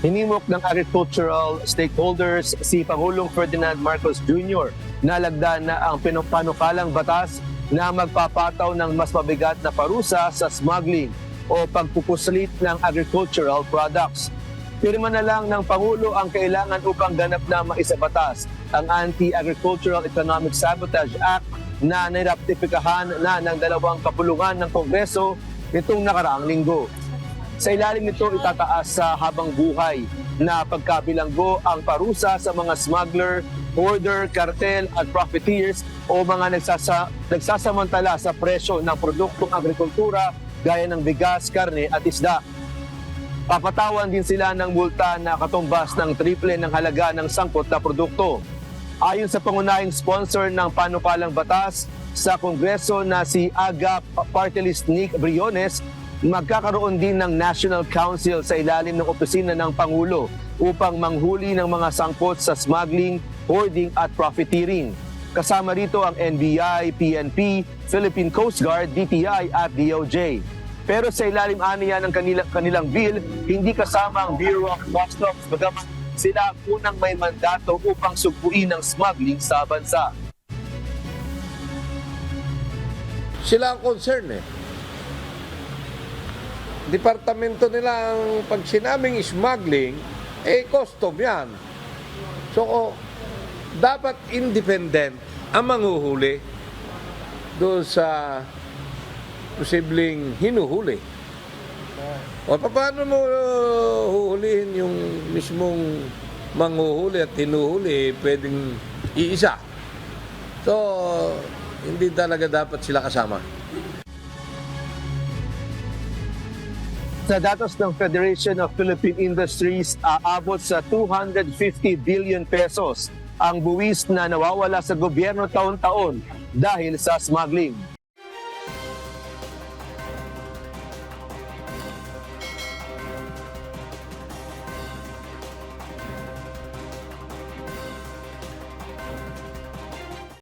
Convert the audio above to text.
Hinimok ng agricultural stakeholders si Pangulong Ferdinand Marcos Jr. na lagdan na ang panukalang batas na magpapataw ng mas mabigat na parusa sa smuggling o pagpupuslit ng agricultural products. Pirma na lang ng Pangulo ang kailangan upang ganap na maisabatas ang Anti-Agricultural Economic Sabotage Act na niraktipikahan na ng dalawang kapulungan ng Kongreso nitong nakaraang linggo. Sa ilalim nito, itataas sa habang buhay na pagkabilanggo ang parusa sa mga smuggler, hoarder, cartel at profiteers o mga nagsasamantala sa presyo ng produktong agrikultura gaya ng bigas, karne at isda. Papatawan din sila ng multa na katumbas ng triple ng halaga ng sangkot na produkto. Ayon sa pangunahing sponsor ng panukalang batas sa Kongreso na si AGA Party List Nick Briones, magkakaroon din ng National Council sa ilalim ng opisina ng Pangulo upang manghuli ng mga sangkot sa smuggling, hoarding at profiteering. Kasama rito ang NBI, PNP, Philippine Coast Guard, DTI at DOJ. Pero sa ilalim aniya ng kanilang bill, hindi kasama ang Bureau of Customs, bagaman sila unang may mandato upang sugpuin ang smuggling sa bansa. Sila ang concern Departamento nila ang pag sinabing smuggling, custom yan. So, dapat independent ang manghuhuli doon sa posibleng hinuhuli. O paano mo huhulihin yung mismong manghuhuli at hinuhuli, pwedeng iisa. So, hindi talaga dapat sila kasama. Sa datos ng Federation of Philippine Industries, aabot sa 250 billion pesos ang buwis na nawawala sa gobyerno taon-taon dahil sa smuggling.